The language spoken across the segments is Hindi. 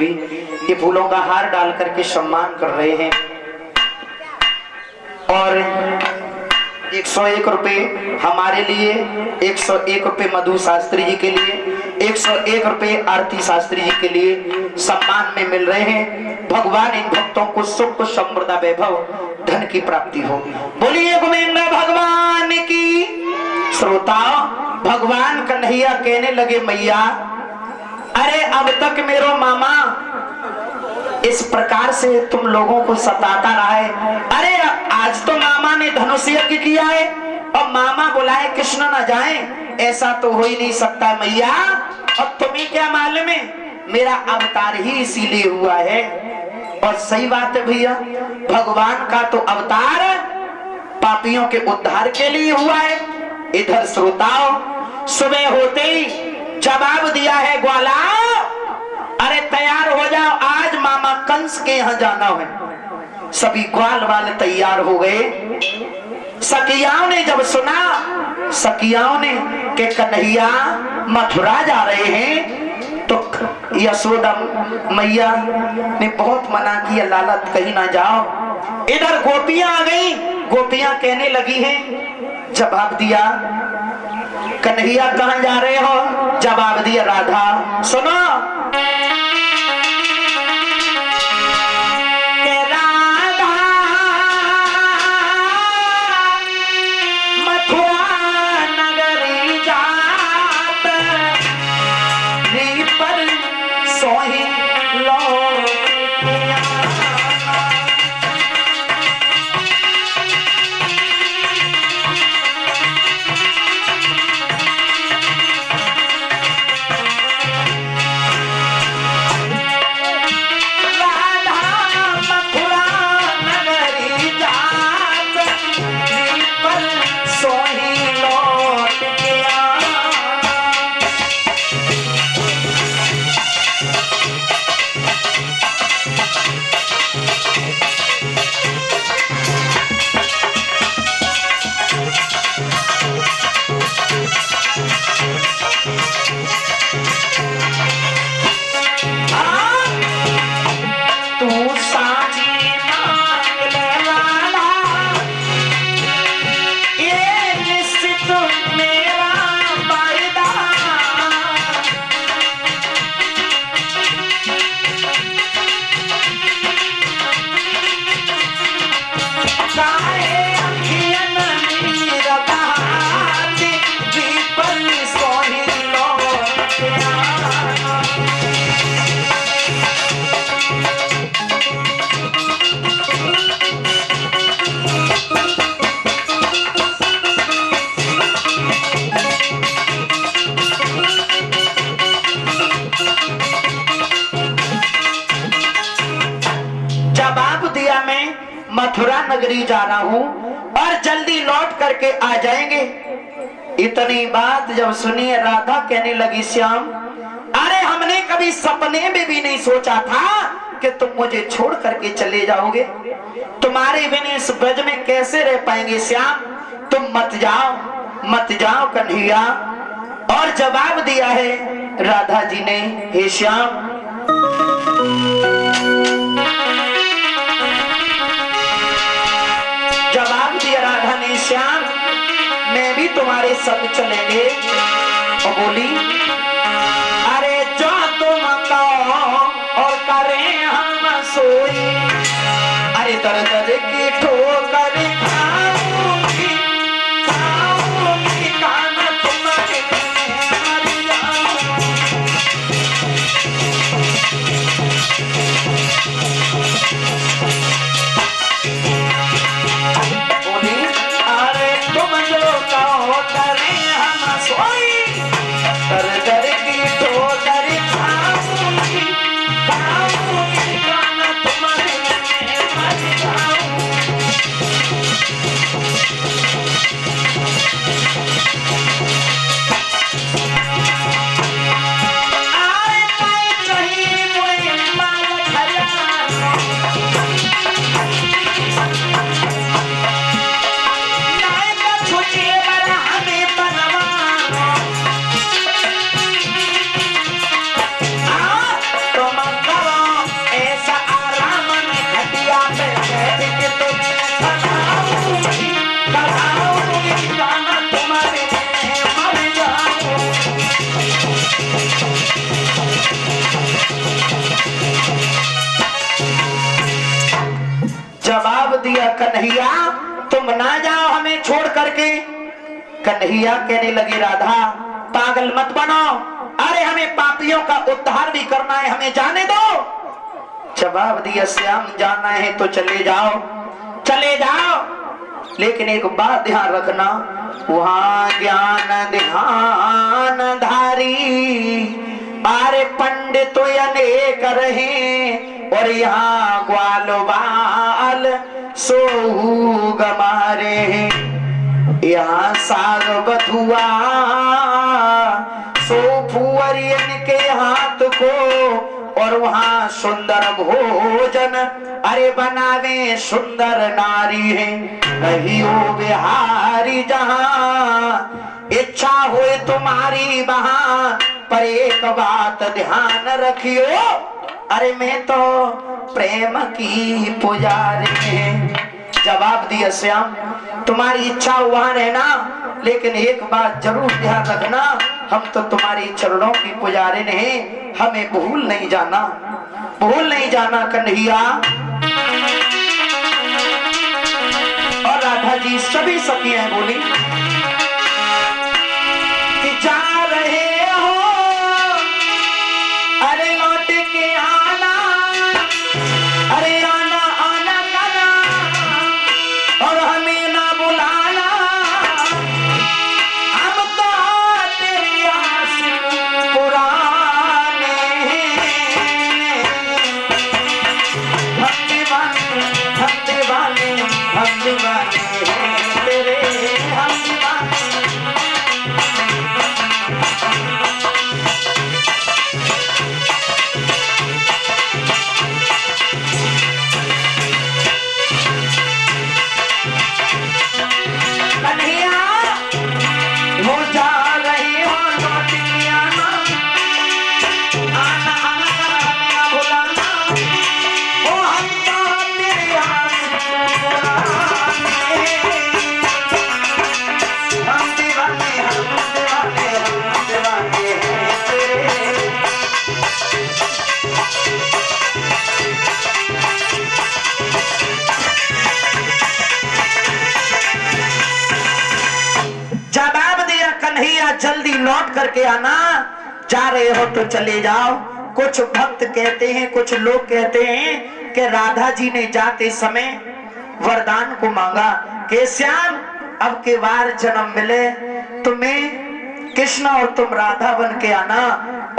ये फूलों का हार डाल करके सम्मान कर रहे हैं और 101 रुपए हमारे लिए, 101 रुपए मधु शास्त्री जी के लिए, 101 रुपए आरती शास्त्री जी के लिए सम्मान में मिल रहे हैं। भगवान इन भक्तों को सुख समृद्धि वैभव धन की प्राप्ति हो। बोलिए गोविंद भगवान की। श्रोता भगवान कन्हैया कहने लगे, मैया अरे अब तक मेरो मामा इस प्रकार से तुम लोगों को सताता रहा है। अरे आज तो मामा ने धनुष यज्ञ किया है और मामा बुलाए कृष्ण न जाए, ऐसा तो हो ही नहीं सकता मैया। और तुम्हें क्या मालूम है, मेरा अवतार ही इसीलिए हुआ है। और सही बात है भैया, भगवान का तो अवतार पापियों के उद्धार के लिए हुआ है। इधर श्रोताओं सुबह होते ही जवाब दिया है, ग्वाला अरे तैयार हो जाओ, आज मामा कंस के यहाँ जाना है। सभी ग्वाल वाले तैयार हो गए। सखियाओं ने जब सुना, सखियाओं ने कि कन्हैया मथुरा जा रहे हैं, तो यशोदा मैया ने बहुत मना किया, लालत कहीं ना जाओ। इधर गोपियां आ गई, गोपियां कहने लगी हैं, जवाब दिया कन्हैया कहां जा रहे हो? जवाब दिया राधा। सुनो मथुरा नगरी जा रहा हूं और जल्दी लौट करके आ जाएंगे। इतनी बात जब सुनी राधा कहने लगी, श्याम अरे हमने कभी सपने में भी नहीं सोचा था कि तुम मुझे छोड़ करके चले जाओगे। तुम्हारे बिना इस ब्रज में कैसे रह पाएंगे श्याम, तुम मत जाओ, मत जाओ कन्हैया। और जवाब दिया है राधा जी ने, हे श्याम जवाब दिया राधा ने, श्याम मैं भी तुम्हारे संग चलेंगे। और बोली अरे जो तुम कहो और करें हम सोई, अरे दर दर की ठोकर खाऊंगी, खाऊंगी कान तुम्हारे मर जाऊंगी। दर दर की ठोकर खाऊंगी, खाऊंगी कान तुम्हारे मर जाऊंगी। दिया कन्हैया तुम ना जाओ हमें छोड़ करके। कन्हैया कहने लगे राधा पागल मत बनो, अरे हमें पापियों का उद्धार भी करना है, हमें जाने दो। जवाब दिया श्याम जाना है तो चले जाओ, चले जाओ, लेकिन एक बात ध्यान रखना, वहां ज्ञान ध्यान धारी अरे पंडित तो अनेक रहे और यहाँ ग्वाल बाल सोहू गमारे हैं। यहाँ साग बथुआ सो फुअरियन के हाथ को और वहाँ सुंदर भोजन अरे बनावे सुंदर नारी है। कहियो बिहारी जहाँ इच्छा होए तुम्हारी वहाँ, पर एक बात ध्यान रखियो अरे मैं तो प्रेम की पुजारी है। जवाब दिया श्याम तुम्हारी इच्छा वहां रहना, लेकिन एक बात जरूर ध्यान रखना, हम तो तुम्हारी चरणों की पुजारी नहीं, हमें भूल नहीं जाना, भूल नहीं जाना कन्हैया। और राधा जी सभी सखियां बोली कि जा रहे हो अरे लौट के आना, अरे आना आना करना और हमें ना बुलाना, हम तो तेरी आस पुराने हम दीवाने हम दीवाने हम दीवाने तेरे हम दीवाने। जल्दी लौट करके आना, जा रहे हो तो चले जाओ। कुछ भक्त कहते हैं, कुछ लोग कहते हैं कि राधा जी ने जाते समय वरदान को मांगा कि श्याम अब के बार जन्म मिले तुम्हें कृष्ण और तुम राधा बन के आना।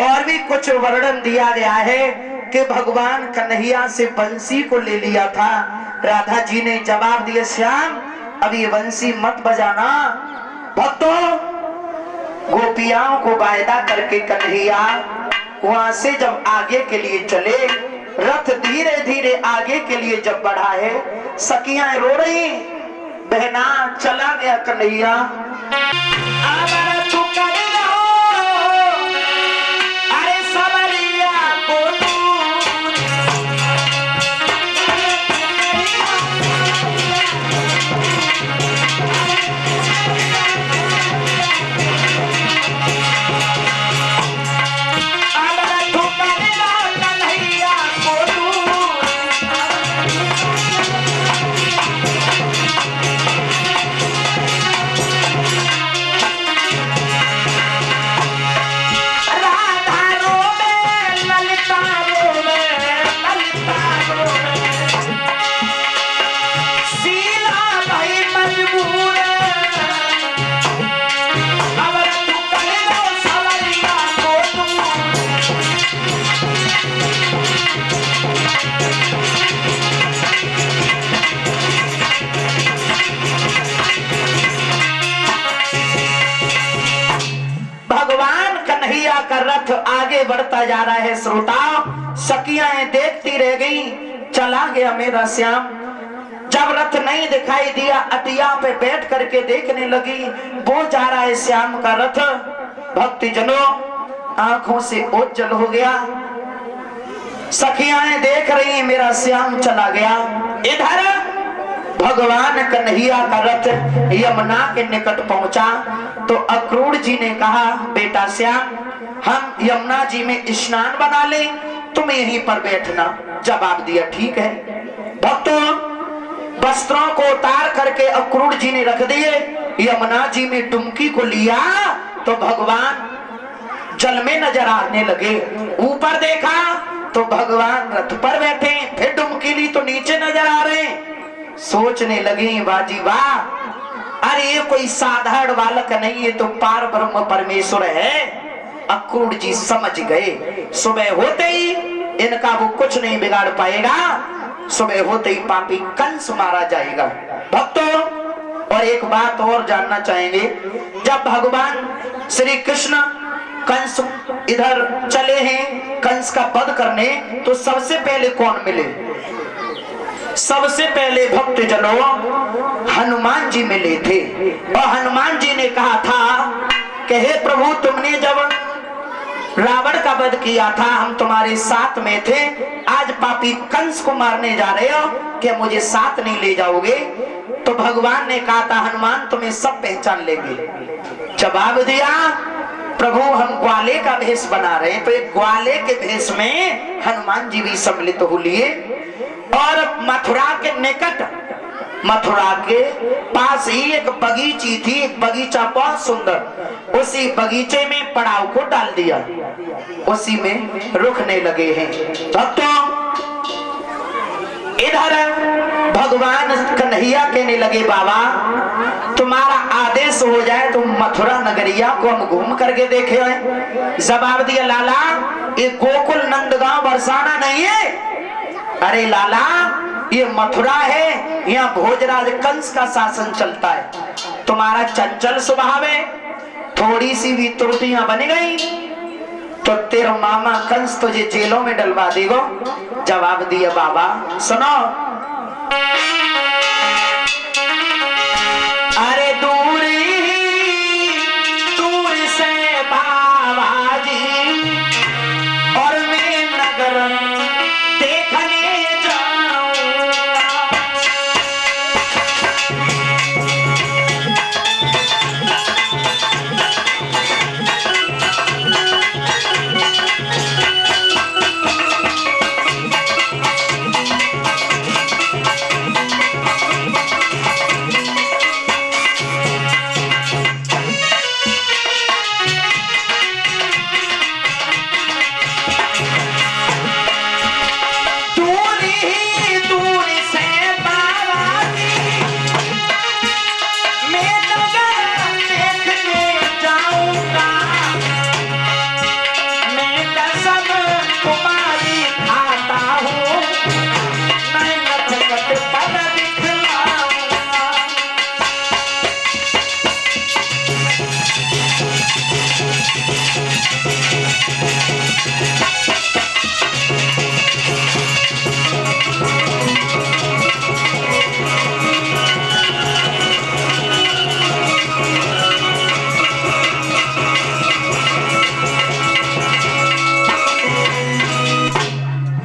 और भी कुछ वर्णन दिया गया है कि भगवान कन्हैया से बंसी को ले लिया था। राधा जी ने जवाब दिया श्याम अब ये बंसी मत बजाना। भक्तों गोपियाओं को वायदा करके कन्हैया वहां से जब आगे के लिए चले, रथ धीरे धीरे आगे के लिए जब बढ़ा है, सखियां रो रही, बहना चला गया कन्हैया। अरे सवरिया को का रथ आगे बढ़ता जा रहा है। श्रोता सखियां देखती रह गई, चला गया मेरा श्याम। जब रथ नहीं दिखाई दिया, अटिया पे बैठ करके देखने लगी, वो जा रहा है श्याम का रथ। भक्तजनों आंखों से ओझल हो गया, सखियां देख रही मेरा श्याम चला गया। इधर भगवान कन्हैया का रथ यमुना के निकट पहुंचा तो अक्रूर जी ने कहा बेटा श्याम हम यमुना जी में स्नान बना ले, तुम यहीं पर बैठना। जवाब दिया ठीक है। भक्तों वस्त्रों को उतार करके अक्रूर जी ने रख दिए। यमुना जी में डुबकी को लिया तो भगवान जल में नजर आने लगे। ऊपर देखा तो भगवान रथ पर बैठे, फिर डुबकी ली तो नीचे नजर आ रहे। सोचने लगे बाजी वाह, अरे ये कोई साधारण बालक नहीं, ये तो पार ब्रह्म परमेश्वर है। अक्रूर जी समझ गए सुबह होते ही इनका वो कुछ नहीं बिगाड़ पाएगा, सुबह होते ही पापी कंस मारा जाएगा। भक्तों, और एक बात और जानना चाहेंगे, जब भगवान श्री कृष्ण कंस इधर चले हैं कंस का वध करने, तो सबसे पहले कौन मिले? सबसे पहले भक्त जनों हनुमान जी मिले थे। और हनुमान जी ने कहा था कि हे प्रभु, तुमने जब रावण का वध किया था हम तुम्हारे साथ में थे, आज पापी कंस को मारने जा रहे हो, क्या मुझे साथ नहीं ले जाओगे? तो भगवान ने कहा था हनुमान तुम्हें सब पहचान लेंगे। जवाब दिया प्रभु हम ग्वाले का भेष बना रहे हैं। तो एक ग्वाले के भेष में हनुमान जी भी सम्मिलित हो लिए और मथुरा के निकट, मथुरा के पास ही एक बगीची थी, एक बगीचा बहुत सुंदर, उसी बगीचे में पड़ाव को डाल दिया, उसी में रुकने लगे हैं। भक्तों, इधर भगवान कन्हैया कहने लगे बाबा तुम्हारा आदेश हो जाए तो मथुरा नगरिया को हम घूम करके देखे हैं। जवाब दिया लाला ये गोकुल नंदगांव बरसाना नहीं है, अरे लाला ये मथुरा है, यहाँ भोजराज कंस का शासन चलता है। तुम्हारा चंचल स्वभाव है, थोड़ी सी भी त्रुटियां बन गई तो तेरा मामा कंस तुझे जेलों में डलवा देगा। जवाब दिया बाबा सुनो, अरे दूर से बाबा जी और मैं नगर देखने जाऊंगा।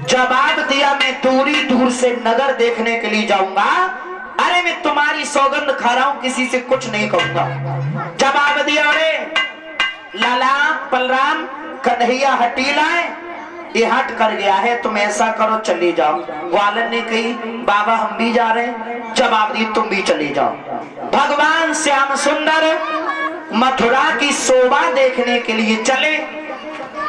जवाब दिया मैं दूर से नगर देखने के लिए जाऊंगा। अरे मैं तुम्हारी सौगंध खा रहा हूं, किसी से कुछ नहीं कहूंगा। जवाब दिया अरे लाला बलराम कन्हैया हटीला है, ये हट कर गया है, तुम ऐसा करो चले जाओ। ग्वालन ने कही बाबा हम भी जा रहे हैं। जवाब दिया तुम भी चले जाओ। भगवान श्याम सुंदर मथुरा की शोभा देखने के लिए चले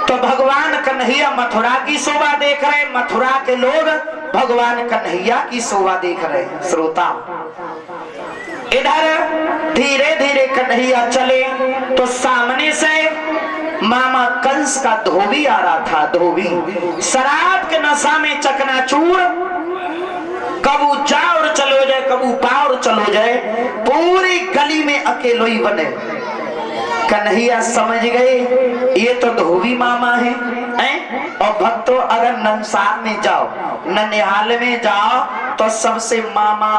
तो भगवान कन्हैया मथुरा की शोभा देख रहे, मथुरा के लोग भगवान कन्हैया की शोभा देख रहे हैं। श्रोता, इधर धीरे धीरे कन्हैया चले तो सामने से मामा कंस का धोबी आ रहा था। धोबी शराब के नशा में चकनाचूर, कबू जा और चलो जाए, कबू पा और चलो जाए, पूरी गली में अकेलो ही बने। कन्हैया समझ गए ये तो धोबी मामा है, और भक्तों अगर नंसार में जाओ, ननिहाल में जाओ तो सबसे मामा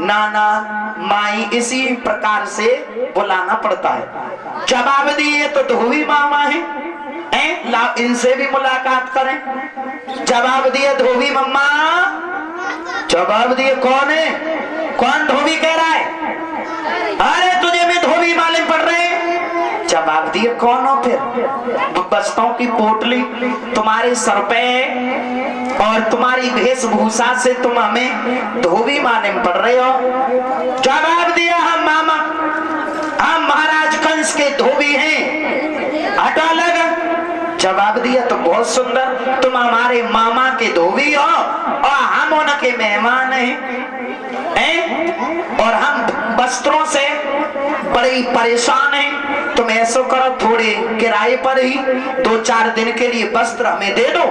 नाना माई इसी प्रकार से बुलाना पड़ता है। जवाब दिए तो धोबी मामा है, लाओ इनसे भी मुलाकात करें। जवाब दिए धोबी मम्मा। जवाब दिए कौन है, कौन धोबी कह रहा है? अरे तुझे मैं धोबी मालूम पड़ रहे। जवाब दिए कौन हो फिर? बस्तों की पोटली तुम्हारे सर पे और तुम्हारी वेशभूषा से तुम हमें धोबी माने में पड़ रहे हो। जवाब दिया हम मामा, हम महाराज कंस के धोबी हैं। हटा लगा जवाब दिया तो बहुत सुंदर, तुम हमारे मामा के धोबी हो और हम उनके मेहमान हैं, और हम वस्त्रों से बड़े ही परेशान हैं। तुम ऐसा करो, थोड़े किराए पर ही 2-4 दिन के लिए वस्त्र हमें दे दो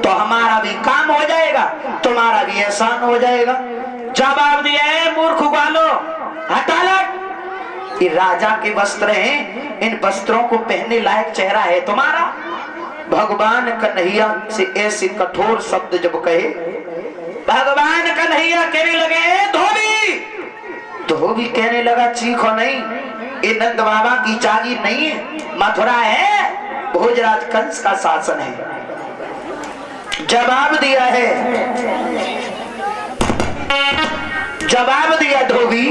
तो हमारा भी काम हो जाएगा, तुम्हारा भी एहसान हो जाएगा। जवाब दिया है मूर्ख वालो, हटा लग, ये राजा के वस्त्र हैं, इन वस्त्रों को पहनने लायक चेहरा है तुम्हारा। भगवान कन्हैया से ऐसे कठोर शब्द जब कहे, भगवान कन्हैया कहने लगे धोबी। धोबी कहने लगा चीखो नहीं, ये नंद बाबा की जागीर नहीं है, मथुरा है, भोजराज कंस का शासन है। जवाब दिया है, जवाब दिया धोबी,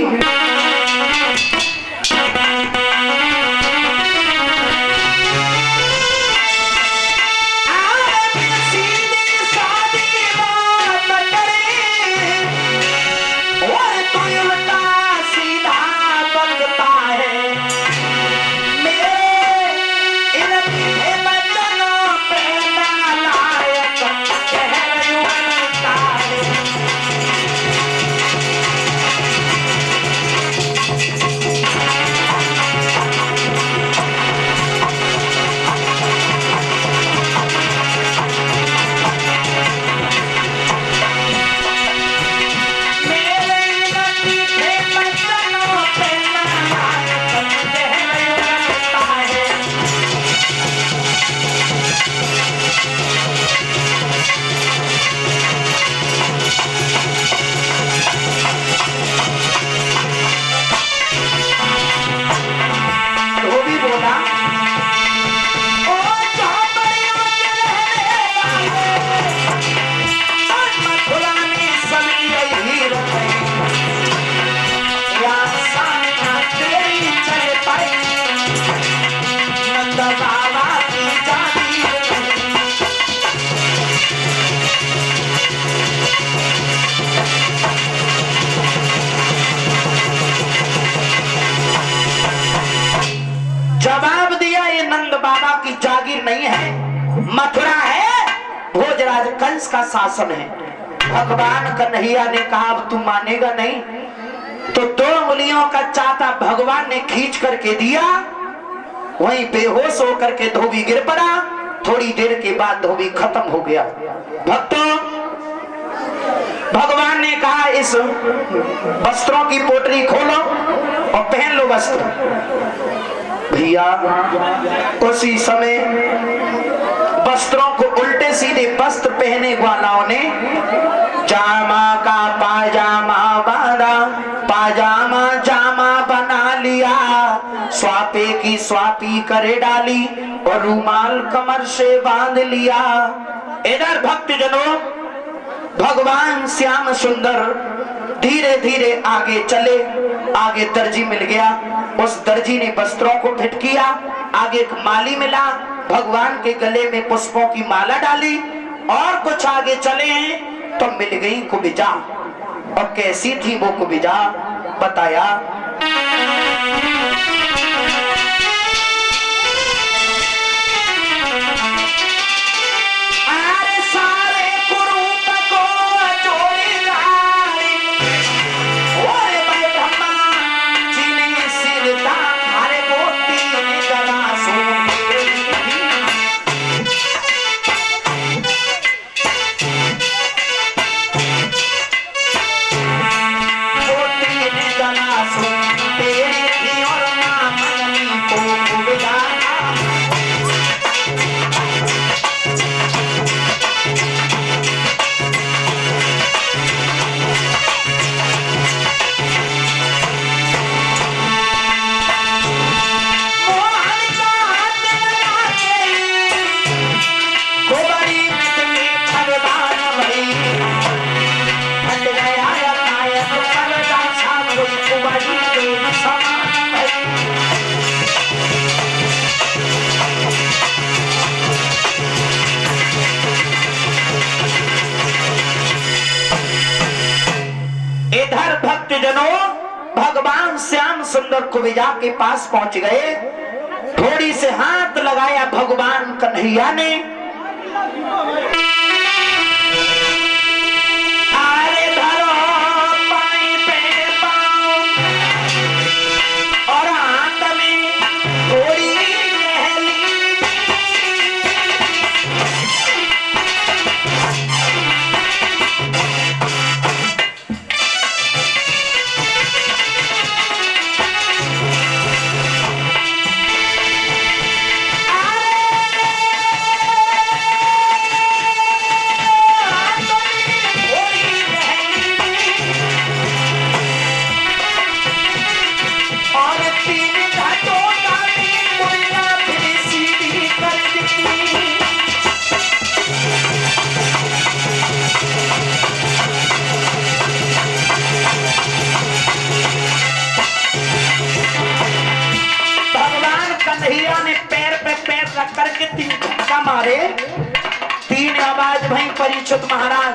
जवाब दिया ये नंद बाबा की जागीर नहीं है, मथुरा है, भोजराज कंस का शासन है। भगवान कन्हैया ने कहा अब तू मानेगा नहीं, तो 2 उंगलियों का चाटा भगवान ने खींच करके दिया, वहीं बेहोश होकर के धोबी गिर पड़ा। थोड़ी देर के बाद धोबी खत्म हो गया। भक्तों, भगवान ने कहा इस वस्त्रों की पोटली खोलो और पहन लो वस्त्र। भैया उसी समय वस्त्रों को उल्टे सीधे वस्त्र पहने वालों ने जामा का पाजामा बांधा, पाजामा जामा बना लिया, स्वापे की स्वापी करे डाली और रूमाल कमर से बांध लिया। इधर भक्तजनों, भगवान श्याम सुंदर धीरे धीरे आगे चले। आगे दर्जी मिल गया, उस दर्जी ने वस्त्रों को फिट किया। आगे एक माली मिला, भगवान के गले में पुष्पों की माला डाली। और कुछ आगे चले हैं तो मिल गई कुबिजा। और कैसी थी वो कुबिजा, बताया तेरे श्याम सुंदर कुबेजा के पास पहुंच गए। थोड़ी से हाथ लगाया भगवान कन्हैया ने, आरे धरो पाई पे पाओ और हाथ में थोड़ी लहली। करके 3 धक्का मारे। 3 आवाज भई परीक्षित महाराज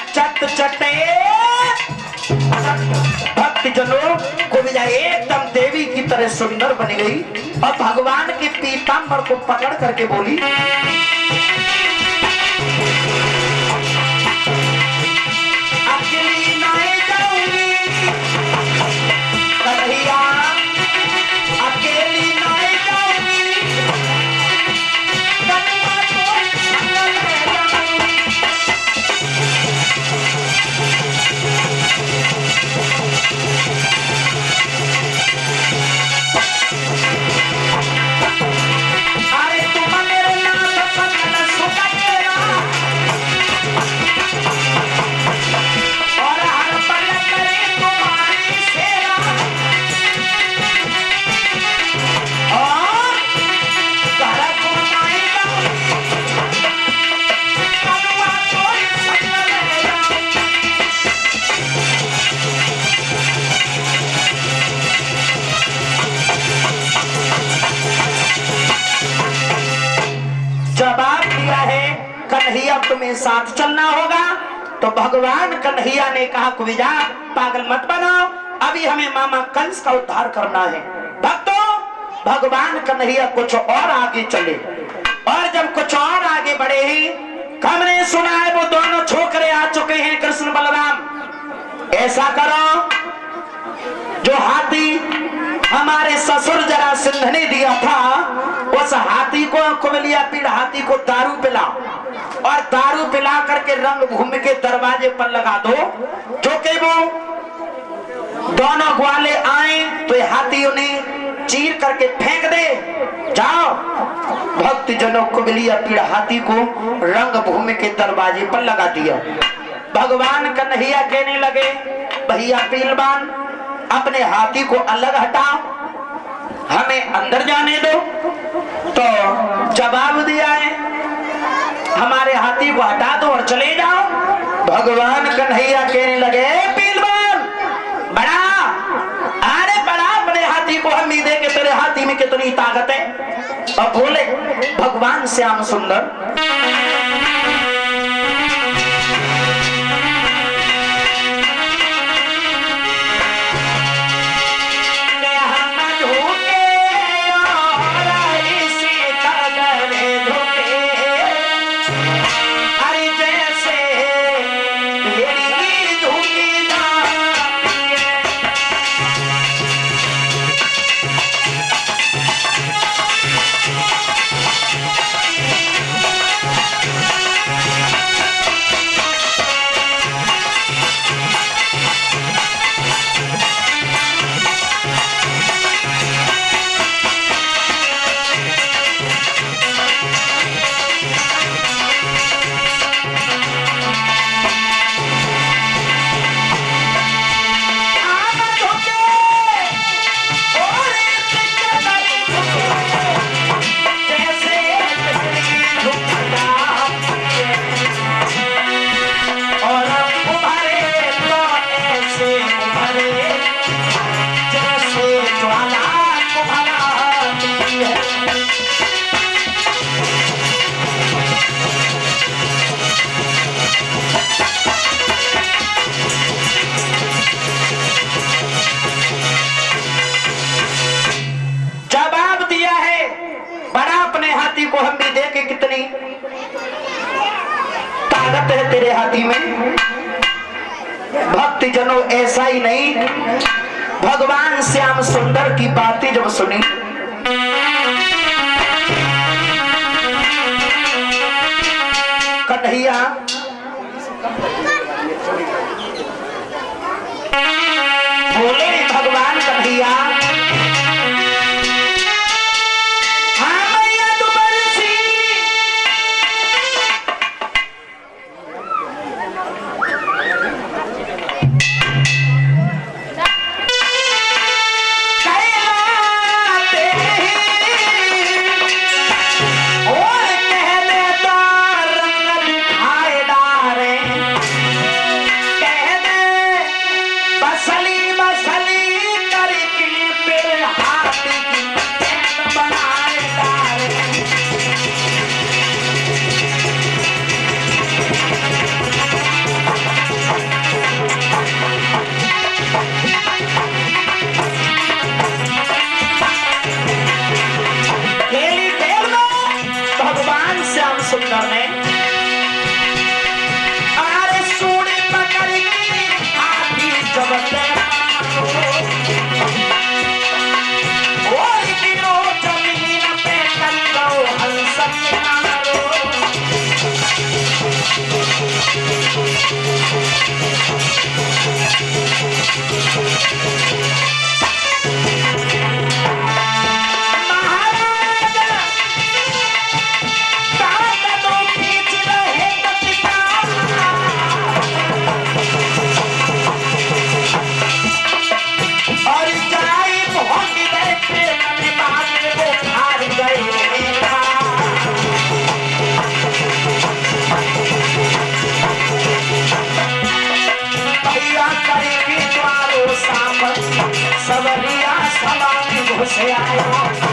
चट चटे। भक्त जनों को भी एकदम देवी की तरह सुंदर बन गई और भगवान के पीतांबर को पकड़ करके बोली, अकेली नहीं जाऊंगी कन्हैया, अकेली नहीं जाऊंगी। अरे तुम मेरे नाम संग सुखेरा और हर पल करे तुम्हारी सेवा और घर को नहीं जाऊंगी, कलवा कोई संग ले जाऊंगी। जवाब दिया है कन्हैया तुम्हें साथ चलना होगा। तो भगवान कन्हैया ने कहा कुबेजा पागल मत बनाओ, अभी हमें मामा कंस का उद्धार करना है। भक्तों भगवान कन्हैया कुछ और आगे चले और जब कुछ और आगे बढ़े हैं, हमने सुना है वो दोनों छोकरे आ चुके हैं कृष्ण बलराम। ऐसा करो जो हाथी हमारे ससुर जरासंध ने दिया था, उस हाथी को कुबेलिया पीड़ हाथी को दारू पिलाओ और दारू पिला करके रंग भूमि के दरवाजे पर लगा दो। जो कि वो दोनों ग्वाले आए तो हाथी उन्हें चीर करके फेंक दे। जाओ भक्त जनों कुबेलिया पीड़ हाथी को रंग भूमि के दरवाजे पर लगा दिया। भगवान कन्हैया कहने लगे, भैया पीलवान अपने हाथी को अलग हटाओ, हमें अंदर जाने दो। तो जवाब दिया है, हमारे हाथी को हटा दो और चले जाओ। भगवान कन्हैया कहने लगे, पीलवान बड़ा, अरे बड़ा बड़े हाथी को हम ही दे के तेरे हाथी में कितनी ताकत है। और बोले भगवान श्याम सुंदर, पार्टी में भक्तजनों ऐसा ही नहीं, भगवान श्याम सुंदर की बातें जब सुनी कन्हैया बोले भगवान कन्हैया सुंदर ने अरे सूढ़ी पकड़ के आधी जबते ओए गिरो जमीन पे कल्लो हंस मारो सवरिया सवारी घुस आयो